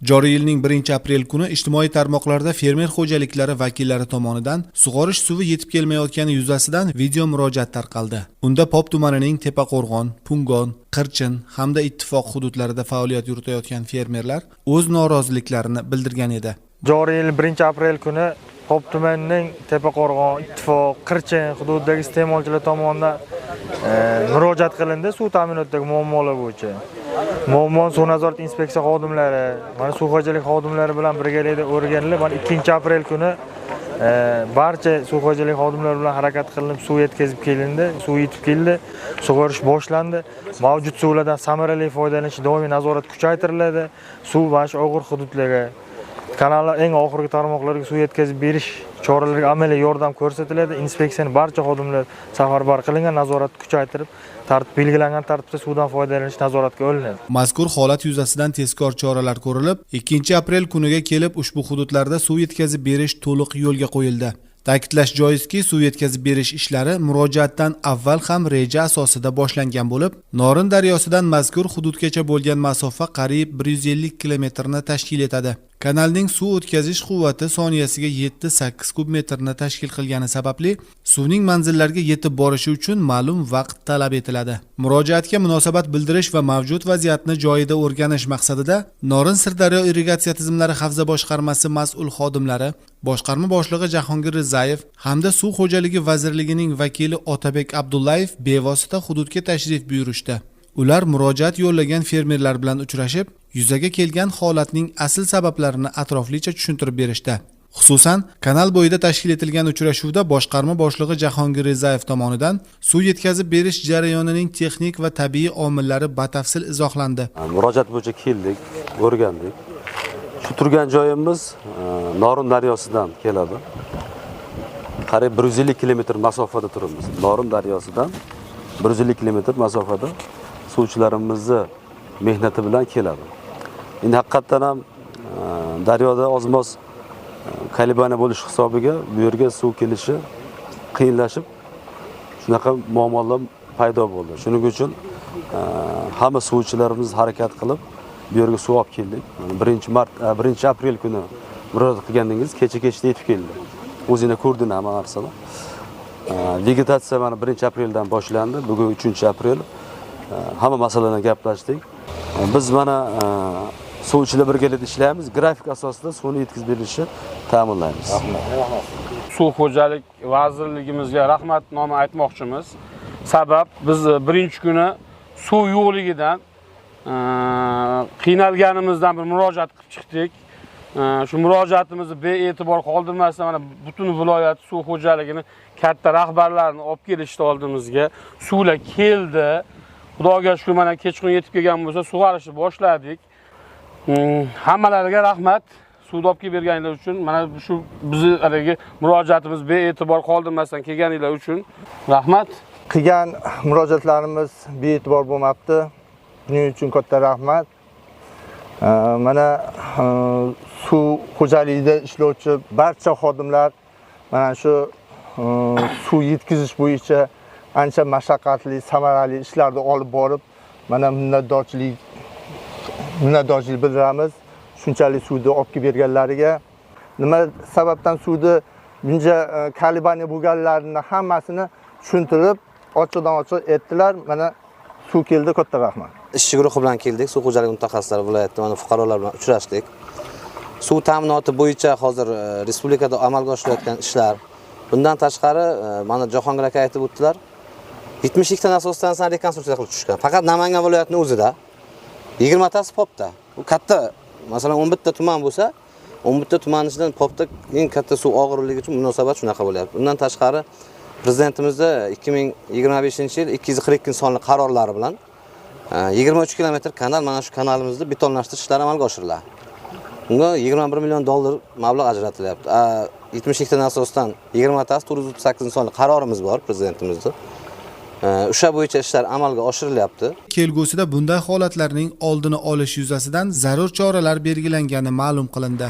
Joriy yilning 1-aprel kuni ijtimoiy tarmoqlarda fermer xo'jaliklari vakillari tomonidan sug'orish suvi yetib kelmayotgani yuzasidan video murojaat tarqaldi. Unda Pop tumanining Tepaqo'rg'on, Pungon, Qirchin hamda Ittifoq hududlarida faoliyat yuritayotgan fermerlar o'z noroziliklarini bildirgan edi. Joriy yil 1-aprel kuni Pop tumanining Tepaqo'rg'on, Ittifoq, Qirchin hududidagi iste'molchilar tomonidan murojaat qilindi suv ta'minotidagi muammolar bo'yicha. Muammo suv nazorat inspeksiya xodimlari, mana suv xo'jalik xodimlari bilan birgalikda o'rganilib, 2-aprel kuni barcha suv xo'jalik xodimlari bilan harakat qilinib suv yetkazib kelindi, suv yetib keldi, sug'orish boshlandi. Mavjud suvlardan samarali foydalanish doimiy nazorat kuchaytiriladi. Suv va og'ir hududlarga, kanallar eng oxirgi tarmoqlarga suv yetkazib berish choralariga amaliy yordam ko'rsatiladi. Inspeksiyaning barcha xodimlar safarbar qilingan, nazorat kuchaytirib, belgilangan tartibda suvdan foydalanish nazoratga olinadi. Mazkur holat yuzasidan tezkor choralar ko'rilib, 2-aprel kuniga kelib ushbu hududlarda suv yetkazib berish to'liq yo'lga qo'yildi. Ta'kidlash joizki, suv yetkazib berish ishlari murojaatdan avval ham reja asosida boshlangan bo'lib, Norin daryosidan mazkur hududgacha bo'lgan masofa qariyb 150 kilometrni tashkil etadi. Kanalning suv o'tkazish quvvati soniyasiga 7-8 kub metrni tashkil qilgani sababli suvning manzillarga yetib borishi uchun ma'lum vaqt talab etiladi. Murojaatga munosabat bildirish va mavjud vaziyatni joyida o'rganish maqsadida Norin Sirdaryo irrigatsiya tizimlari havza boshqarmasi mas'ul xodimlari, boshqarma boshlig'i Jahongir Rizayev hamda Suv xo'jaligi vazirligining vakili Otabek Abdullayev bevosita hududga tashrif buyurishdi. Ular murojaat yo'llagan fermerlar bilan uchrashib, yuzaga kelgan holatning asl sabablarini atroflicha tushuntirib berishdi. Xususan, kanal bo'yida tashkil etilgan uchrashuvda boshqarma boshlig'i Jahongir Rizayev tomonidan suv yetkazib berish jarayonining texnik va tabiiy omillari batafsil izohlandi. Murojaat bo'yicha keldik, o'rgandik. Shu turgan joyimiz Norin daryosidan keladi. Qariyb 150 kilometr masofada turibmiz. Norin daryosidan 150 kilometr masofada suvchilarimizni mehnati bilan keladi. Endi haqiqatan ham daryoda ozmoz kalibana bo'lish hisobiga bu yerga suv kelishi qiyinlashib, shunaqa muammolar paydo bo'ldi. Shuning uchun hamma suvchilarimiz harakat qilib bu yerga suv olib keldik. 1-aprel kuni murojaat qilganingiz kecha-kechda yetib keldi. O'zingizlar ko'rdingiz hamma narsani. Vegetatsiya mana 1-apreldan boshlandi. Bugun 3-aprel. Hamma masalalarni gaplashdik. Biz mana suvchilar birgalikda ishlaymiz. Grafik asosida suvni yetkazib berishni ta'minlaymiz. Suv xo'jalik vazirligimizga rahmatnoma aytmoqchimiz. Sabab biz birinchi kuni suv yo'qligidan qiynalganimizdan bir murojaat qilib chiqdik. Shu murojaatimizni bee'tibor qoldirmasdan mana butun viloyat suv xo'jaligini katta rahbarlarini olib kelishdi oldimizga. Suvlar keldi. Xudoga shukr, mana kechqurun yetib kelgan bo'lsa, sug'orishni boshladik. Hammalariga rahmat. Suvni olib kelib berganinglar uchun, mana shu bizning murojaatimiz bee'tibor qoldirmasdan kelganinglar uchun rahmat. Qilgan murojaatlarimiz bee'tibor bo'lmabdi. Buning uchun katta rahmat. Mana suv xo'jaligida ishlovchi barcha xodimlar mana shu suv yetkazish bo'yicha ancha mashaqqatli, samarali ishlarni olib borib, mana minnatdorchilik bildiramiz. Shunchalik suvni olib kelib berganlariga. Nima sababdan suvni buncha kalibani bo'lganlarini hammasini tushuntirib, ochiq aytdilar. Mana suv keldi, katta rahmat. Ishchi guruhi bilan keldik. Suv xo'jaligi mutaxassislari viloyatda mana fuqarolar bilan uchrashdik. Suv ta'minoti bo'yicha hozir respublikada amalga oshirilayotgan ishlar. Bundan tashqari mana Jahongir aka aytib o'tdilar. 72 ta nasos stansiyani rekonstruksiya qilib tushgan. Faqat Namangan viloyatining o'zida 20 tasi Popda. Bu katta, masalan 11 ta tuman bo'lsa, 11 ta tuman ichidan Popda eng katta suv og'irligi uchun munosabat shunaqa bo'lyapti. Bundan tashqari prezidentimizda 2025-yil 242 sonli qarorlari bilan 23 kilometr kanal, mana shu kanalimizni betonlashtirish ishlari amalga oshiriladi. Bunga 21 million dollar mablag' ajratilyapti. 72 ta nasosdan 20 tasi 438 sonli qarorimiz bor prezidentimizda. O'sha bo'yicha ishlar amalga oshirilyapti. Kelgusida bunday holatlarning oldini olish yuzasidan zarur choralar belgilangani ma'lum qilindi.